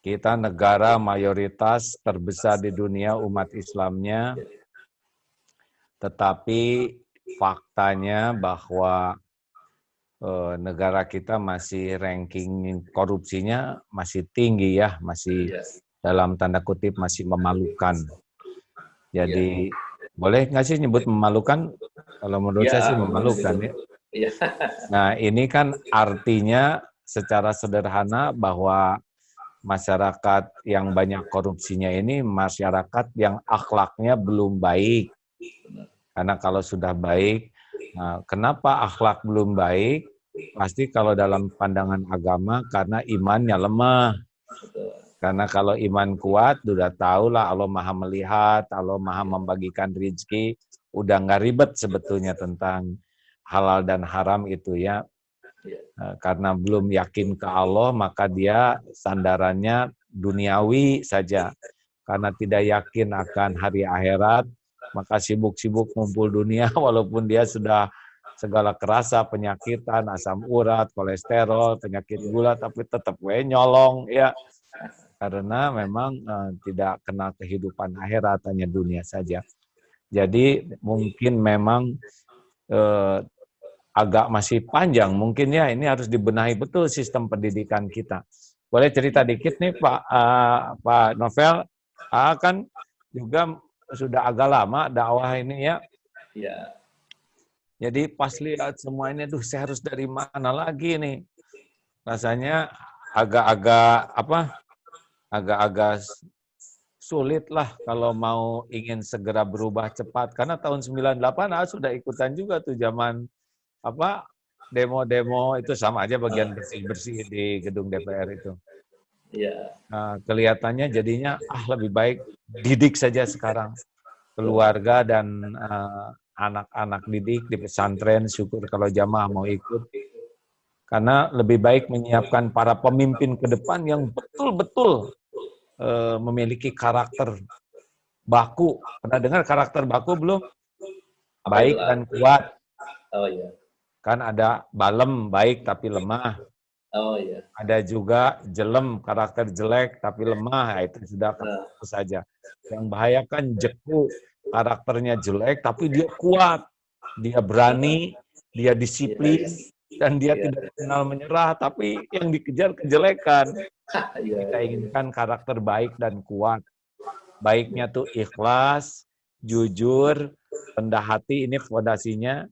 Kita negara mayoritas terbesar di dunia umat Islamnya, tetapi faktanya bahwa negara kita masih ranking korupsinya masih tinggi ya, masih dalam tanda kutip masih memalukan. Jadi boleh nggak sih nyebut memalukan? Kalau menurut saya sih memalukan ya. Nah ini kan artinya secara sederhana bahwa masyarakat yang banyak korupsinya ini masyarakat yang akhlaknya belum baik. Karena kalau sudah baik, nah, kenapa akhlak belum baik? Pasti kalau dalam pandangan agama karena imannya lemah. Karena kalau iman kuat, udah tahu lah Allah Maha melihat, Allah Maha membagikan rezeki, udah nggak ribet sebetulnya tentang halal dan haram itu ya. Karena belum yakin ke Allah, maka dia sandarannya duniawi saja. Karena tidak yakin akan hari akhirat, maka sibuk-sibuk ngumpul dunia walaupun dia sudah segala kerasa, penyakitan, asam urat, kolesterol, penyakit gula, tapi tetap nyolong ya. Karena memang tidak kenal kehidupan akhirat, hanya dunia saja. Jadi mungkin memang agak masih panjang mungkin ya, ini harus dibenahi betul sistem pendidikan kita. Boleh cerita dikit nih Pak Novel, kan juga sudah agak lama dakwah ini ya. Iya. Jadi pas lihat semua ini, saya harus dari mana lagi nih? Rasanya agak-agak sulit lah kalau mau ingin segera berubah cepat. Karena tahun 98 sudah ikutan juga tuh zaman demo-demo itu sama aja bagian bersih-bersih di gedung DPR itu. Iya. Nah, kelihatannya jadinya lebih baik didik saja sekarang. Keluarga dan anak-anak didik di pesantren, syukur kalau jamaah mau ikut. Karena lebih baik menyiapkan para pemimpin ke depan yang betul-betul memiliki karakter baku. Pernah dengar karakter baku belum? Baik dan kuat. Oh iya. Kan ada balem, baik tapi lemah. Oh iya. Ada juga jelem, karakter jelek tapi lemah, itu sudah saja. Yang bahaya kan jeku, karakternya jelek tapi dia kuat, dia berani, dia disiplin, dan dia tidak kenal menyerah, tapi yang dikejar kejelekan. Kita inginkan karakter baik dan kuat. Baiknya tuh ikhlas, jujur, rendah hati, ini fondasinya.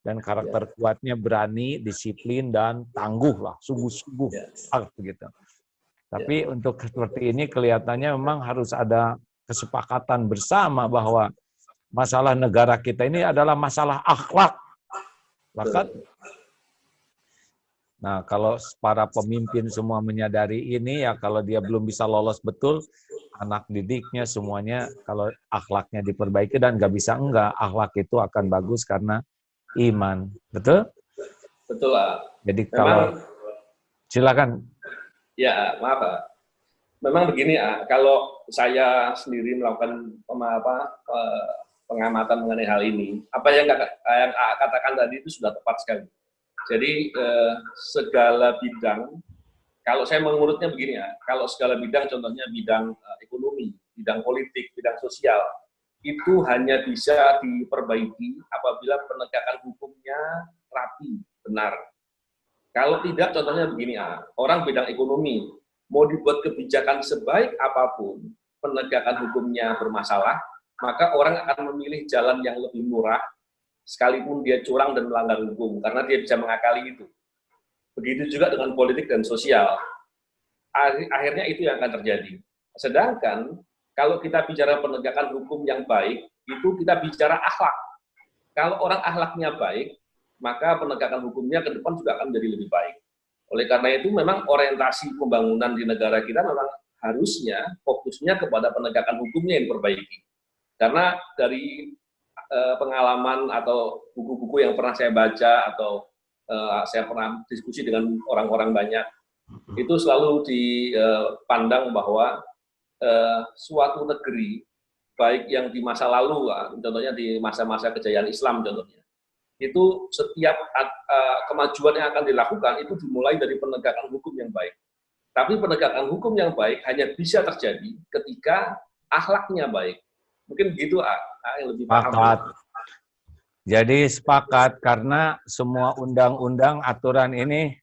Dan karakter kuatnya berani, disiplin, dan tangguh lah, sungguh-sungguh. Begitu. Tapi untuk seperti ini kelihatannya memang harus ada kesepakatan bersama bahwa masalah negara kita ini adalah masalah akhlak. Bahkan, nah kalau para pemimpin semua menyadari ini, ya kalau dia belum bisa lolos betul, anak didiknya semuanya kalau akhlaknya diperbaiki dan nggak bisa akhlak itu akan bagus karena iman, betul? Betul lah. Jadi kalau silakan. Ya maaf Pak. Memang begini kalau saya sendiri melakukan pengamatan mengenai hal ini, apa yang katakan tadi itu sudah tepat sekali. Jadi segala bidang, kalau saya mengurutnya begini kalau segala bidang, contohnya bidang ekonomi, bidang politik, bidang sosial, itu hanya bisa diperbaiki apabila penegakan hukumnya rapi, benar. Kalau tidak, contohnya begini orang bidang ekonomi, mau dibuat kebijakan sebaik apapun, penegakan hukumnya bermasalah, maka orang akan memilih jalan yang lebih murah, sekalipun dia curang dan melanggar hukum, karena dia bisa mengakali itu. Begitu juga dengan politik dan sosial. Akhirnya itu yang akan terjadi. Sedangkan kalau kita bicara penegakan hukum yang baik, itu kita bicara akhlak. Kalau orang akhlaknya baik, maka penegakan hukumnya ke depan juga akan menjadi lebih baik. Oleh karena itu memang orientasi pembangunan di negara kita memang harusnya fokusnya kepada penegakan hukumnya yang diperbaiki. Karena dari pengalaman atau buku-buku yang pernah saya baca atau saya pernah diskusi dengan orang-orang banyak, itu selalu dipandang bahwa suatu negeri, baik yang di masa lalu, contohnya di masa-masa kejayaan Islam contohnya, itu setiap kemajuan yang akan dilakukan itu dimulai dari penegakan hukum yang baik. Tapi penegakan hukum yang baik hanya bisa terjadi ketika akhlaknya baik. Mungkin begitu, yang lebih paham. Sepakat. Jadi sepakat karena semua undang-undang aturan ini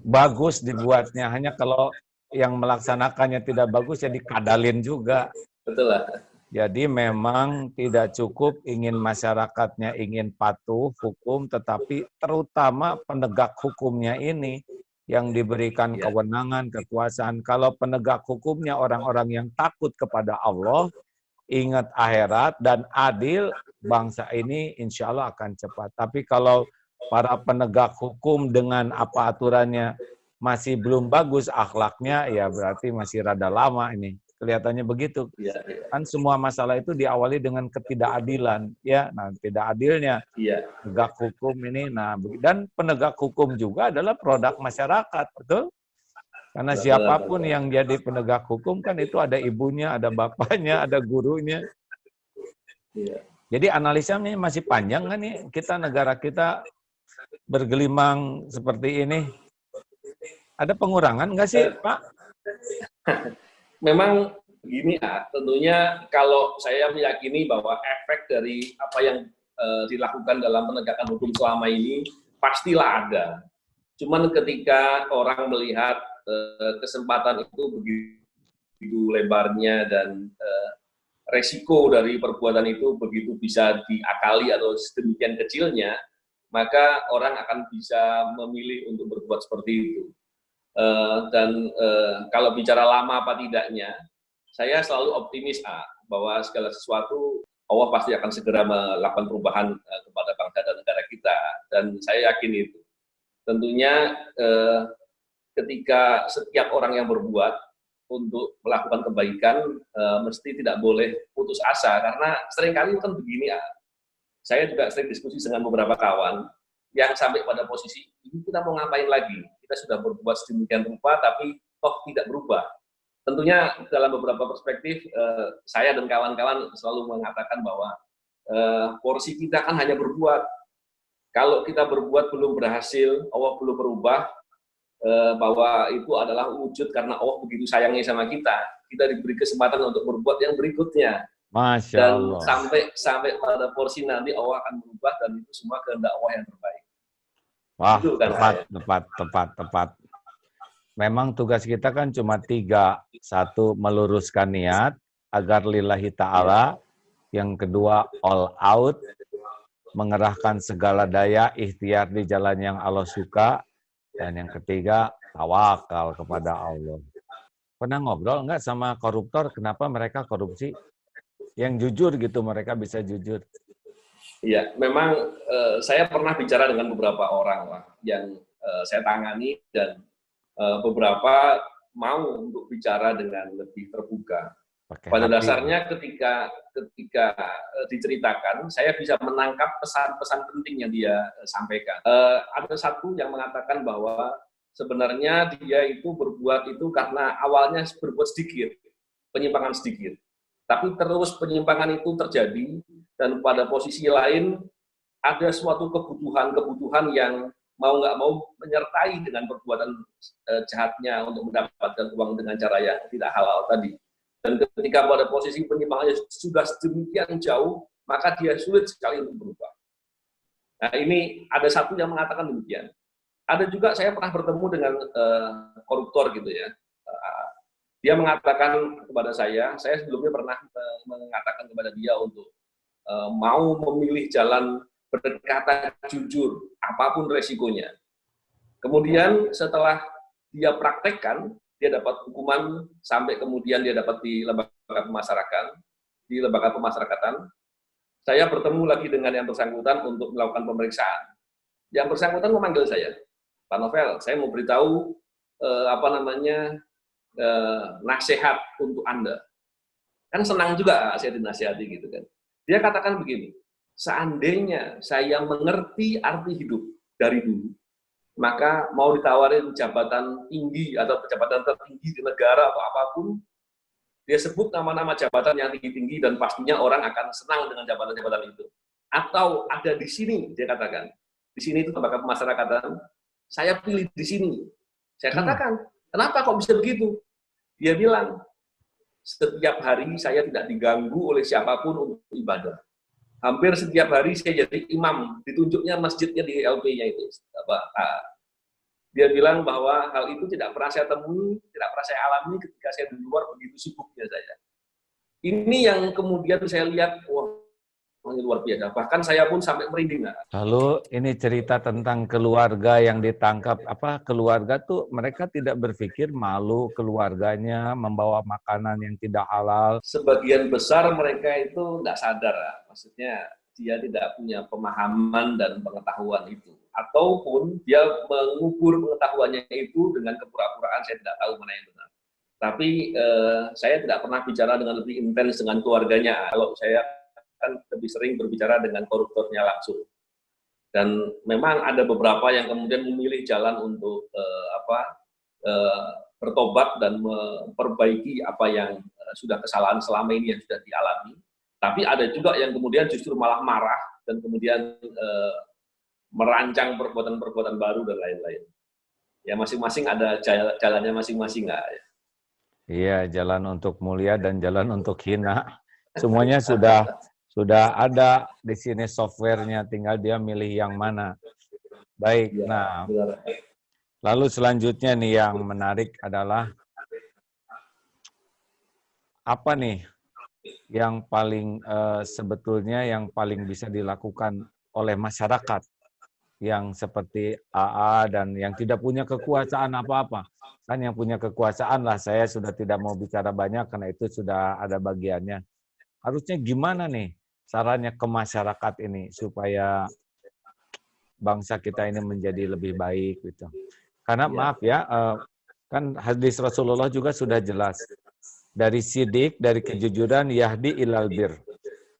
bagus dibuatnya, hanya kalau yang melaksanakannya tidak bagus ya dikadalin juga. Betul lah. Jadi memang tidak cukup ingin masyarakatnya ingin patuh hukum, tetapi terutama penegak hukumnya ini yang diberikan kewenangan, kekuasaan. Kalau penegak hukumnya orang-orang yang takut kepada Allah, ingat akhirat dan adil, bangsa ini insya Allah akan cepat. Tapi kalau para penegak hukum dengan apa aturannya masih belum bagus akhlaknya, ya berarti masih rada lama ini. Kelihatannya begitu. Kan semua masalah itu diawali dengan ketidakadilan, ya. Nah, tidak adilnya penegak hukum ini. Nah, dan penegak hukum juga adalah produk masyarakat, betul? Karena siapapun yang jadi penegak hukum kan itu ada ibunya, ada bapaknya, ada gurunya. Jadi analisanya masih panjang kan nih, negara kita bergelimang seperti ini. Ada pengurangan nggak sih, Pak? Memang gini tentunya kalau saya meyakini bahwa efek dari apa yang dilakukan dalam penegakan hukum selama ini pastilah ada. Cuman ketika orang melihat kesempatan itu begitu lebarnya dan resiko dari perbuatan itu begitu bisa diakali atau sedemikian kecilnya, maka orang akan bisa memilih untuk berbuat seperti itu. Kalau bicara lama apa tidaknya, saya selalu optimis bahwa segala sesuatu Allah pasti akan segera melakukan perubahan kepada bangsa dan negara kita, dan saya yakin itu. Tentunya ketika setiap orang yang berbuat untuk melakukan kebaikan mesti tidak boleh putus asa, karena seringkali kan begini saya juga sering diskusi dengan beberapa kawan yang sampai pada posisi ini kita mau ngapain lagi? Kita sudah berbuat sedemikian rupa tapi toh tidak berubah. Tentunya dalam beberapa perspektif saya dan kawan-kawan selalu mengatakan bahwa porsi kita kan hanya berbuat. Kalau kita berbuat belum berhasil, Allah belum berubah, bahwa itu adalah wujud karena Allah begitu sayangnya sama kita. Kita diberi kesempatan untuk berbuat yang berikutnya. Masya Allah. Dan sampai pada porsi nanti Allah akan berubah dan itu semua kehendak Allah yang terbaik. Wah, tepat. Memang tugas kita kan cuma 3. 1, meluruskan niat agar lillahi ta'ala. Yang kedua, all out, mengerahkan segala daya, ikhtiar di jalan yang Allah suka. Dan yang ketiga, tawakal kepada Allah. Pernah ngobrol nggak sama koruptor, kenapa mereka korupsi? Yang jujur gitu, mereka bisa jujur. Iya, memang saya pernah bicara dengan beberapa orang lah yang saya tangani dan beberapa mau untuk bicara dengan lebih terbuka. Pada dasarnya ketika diceritakan, saya bisa menangkap pesan-pesan penting yang dia sampaikan. Ada satu yang mengatakan bahwa sebenarnya dia itu berbuat itu karena awalnya berbuat sedikit, penyimpangan sedikit. Tapi terus penyimpangan itu terjadi dan pada posisi lain ada suatu kebutuhan yang mau nggak mau menyertai dengan perbuatan jahatnya untuk mendapatkan uang dengan cara yang tidak halal tadi. Dan ketika pada posisi penyimpangannya sudah sedemikian jauh, maka dia sulit sekali untuk berubah. Nah ini ada satu yang mengatakan demikian. Ada juga saya pernah bertemu dengan koruptor gitu ya. Dia mengatakan kepada saya sebelumnya pernah mengatakan kepada dia untuk mau memilih jalan berkata jujur, apapun resikonya. Kemudian setelah dia praktekkan, dia dapat hukuman sampai kemudian dia dapat di lembaga pemasyarakatan. Saya bertemu lagi dengan yang bersangkutan untuk melakukan pemeriksaan. Yang bersangkutan memanggil saya, Pak Novel, saya mau beritahu nasihat untuk Anda. Kan senang juga saya dinasihati gitu kan. Dia katakan begini, seandainya saya mengerti arti hidup dari dulu, maka mau ditawarin jabatan tinggi atau jabatan tertinggi di negara atau apapun, dia sebut nama-nama jabatan yang tinggi-tinggi dan pastinya orang akan senang dengan jabatan-jabatan itu. Atau ada di sini, dia katakan. Di sini itu lembaga pemasyarakatan, saya pilih di sini. Saya katakan, Kenapa kok bisa begitu? Dia bilang, setiap hari saya tidak diganggu oleh siapapun untuk ibadah. Hampir setiap hari saya jadi imam, ditunjuknya masjidnya di LP-nya itu. Dia bilang bahwa hal itu tidak pernah saya temui, tidak pernah saya alami ketika saya di luar begitu sibuknya saya. Ini yang kemudian saya lihat, wah, ini luar biasa. Bahkan saya pun sampai merinding. Lalu ini cerita tentang keluarga yang ditangkap. Keluarga tuh mereka tidak berpikir malu keluarganya membawa makanan yang tidak halal. Sebagian besar mereka itu nggak sadar, maksudnya dia tidak punya pemahaman dan pengetahuan itu. Ataupun dia mengubur pengetahuannya itu dengan kepura-puraan, saya tidak tahu mana yang benar. Tapi saya tidak pernah bicara dengan lebih intens dengan keluarganya. Kalau saya kan lebih sering berbicara dengan koruptornya langsung. Dan memang ada beberapa yang kemudian memilih jalan untuk bertobat dan memperbaiki apa yang sudah kesalahan selama ini yang sudah dialami. Tapi ada juga yang kemudian justru malah marah dan kemudian merancang perbuatan-perbuatan baru dan lain-lain. Ya masing-masing ada jalannya masing-masing nggak ya. Iya, jalan untuk mulia dan jalan untuk hina. Semuanya sudah ada di sini softwarenya, tinggal dia milih yang mana. Baik, ya, nah benar. Lalu selanjutnya nih yang menarik adalah apa nih yang paling sebetulnya yang paling bisa dilakukan oleh masyarakat yang seperti AA dan yang tidak punya kekuasaan apa-apa. Kan yang punya kekuasaan lah, saya sudah tidak mau bicara banyak karena itu sudah ada bagiannya. Harusnya gimana nih caranya ke masyarakat ini supaya bangsa kita ini menjadi lebih baik gitu. Karena maaf ya, kan hadis Rasulullah juga sudah jelas. Dari sidik, dari kejujuran, yahdi ilal bir.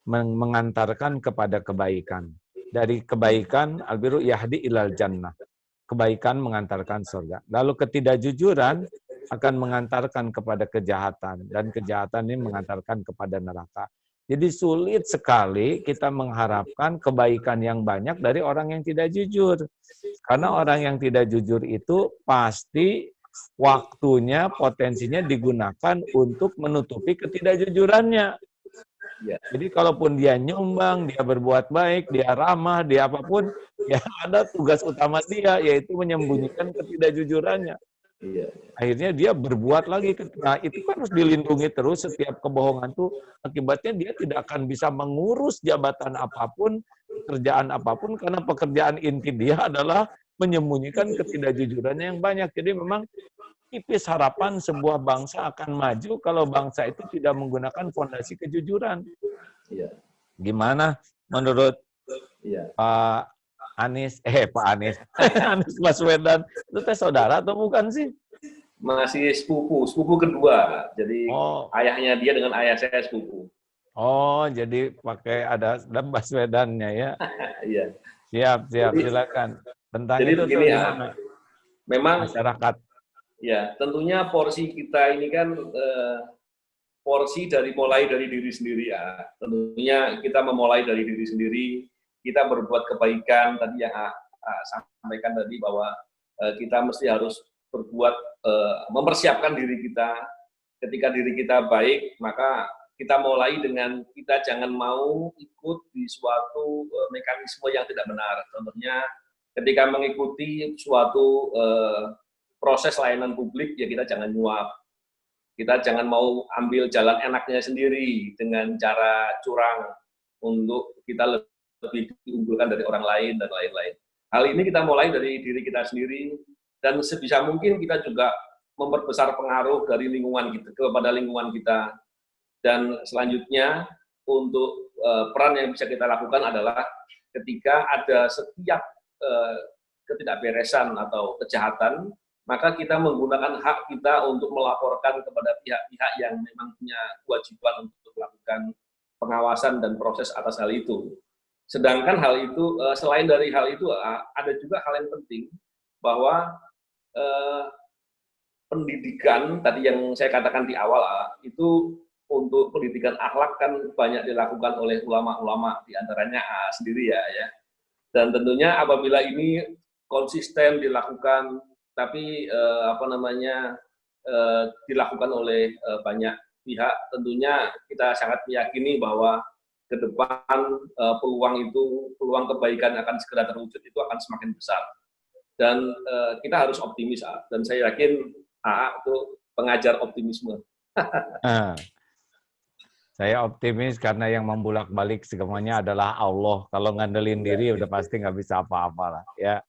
Mengantarkan kepada kebaikan. Dari kebaikan, albiru yahdi ilal jannah. Kebaikan mengantarkan surga. Lalu ketidakjujuran akan mengantarkan kepada kejahatan. Dan kejahatan ini mengantarkan kepada neraka. Jadi sulit sekali kita mengharapkan kebaikan yang banyak dari orang yang tidak jujur. Karena orang yang tidak jujur itu pasti waktunya, potensinya digunakan untuk menutupi ketidakjujurannya. Jadi kalaupun dia nyumbang, dia berbuat baik, dia ramah, dia apapun, ya ada tugas utama dia, yaitu menyembunyikan ketidakjujurannya. Akhirnya dia berbuat lagi. Nah itu kan harus dilindungi terus, setiap kebohongan itu akibatnya dia tidak akan bisa mengurus jabatan apapun, pekerjaan apapun, karena pekerjaan inti dia adalah menyembunyikan ketidakjujurannya yang banyak. Jadi memang tipis harapan sebuah bangsa akan maju kalau bangsa itu tidak menggunakan fondasi kejujuran. Gimana menurut Pak Anies, Pak Anies, Anies Baswedan, itu teh saudara atau bukan sih? Masih sepupu kedua. Jadi ayahnya dia dengan ayah saya sepupu. Oh, jadi pakai ada Baswedannya ya? Iya. Siap, silakan. Tentang jadi itu begini ya, memang masyarakat. Ya, tentunya porsi kita ini kan porsi mulai dari diri sendiri ya. Tentunya kita memulai dari diri sendiri, kita berbuat kebaikan tadi yang sampaikan tadi bahwa kita mesti harus berbuat mempersiapkan diri kita. Ketika diri kita baik, maka kita mulai dengan kita jangan mau ikut di suatu mekanisme yang tidak benar. Contohnya ketika mengikuti suatu proses layanan publik, ya kita jangan nyuap. Kita jangan mau ambil jalan enaknya sendiri dengan cara curang untuk kita lebih diunggulkan dari orang lain dan lain-lain. Hal ini kita mulai dari diri kita sendiri dan sebisa mungkin kita juga memperbesar pengaruh dari lingkungan kita kepada lingkungan kita. Dan selanjutnya untuk peran yang bisa kita lakukan adalah ketika ada setiap ketidakberesan atau kejahatan, maka kita menggunakan hak kita untuk melaporkan kepada pihak-pihak yang memang punya kewajiban untuk melakukan pengawasan dan proses atas hal itu. Sedangkan hal itu, selain dari hal itu, ada juga hal yang penting, bahwa pendidikan, tadi yang saya katakan di awal, itu untuk pendidikan akhlak kan banyak dilakukan oleh ulama-ulama, diantaranya sendiri ya. Dan tentunya apabila ini konsisten dilakukan tapi dilakukan oleh banyak pihak. Tentunya kita sangat meyakini bahwa ke depan peluang kebaikan akan segera terwujud itu akan semakin besar. Dan kita harus optimis, dan saya yakin AA itu pengajar optimisme. Saya optimis karena yang membulak-balik semuanya adalah Allah. Kalau ngandelin diri udah pasti nggak bisa apa-apa lah. Ya.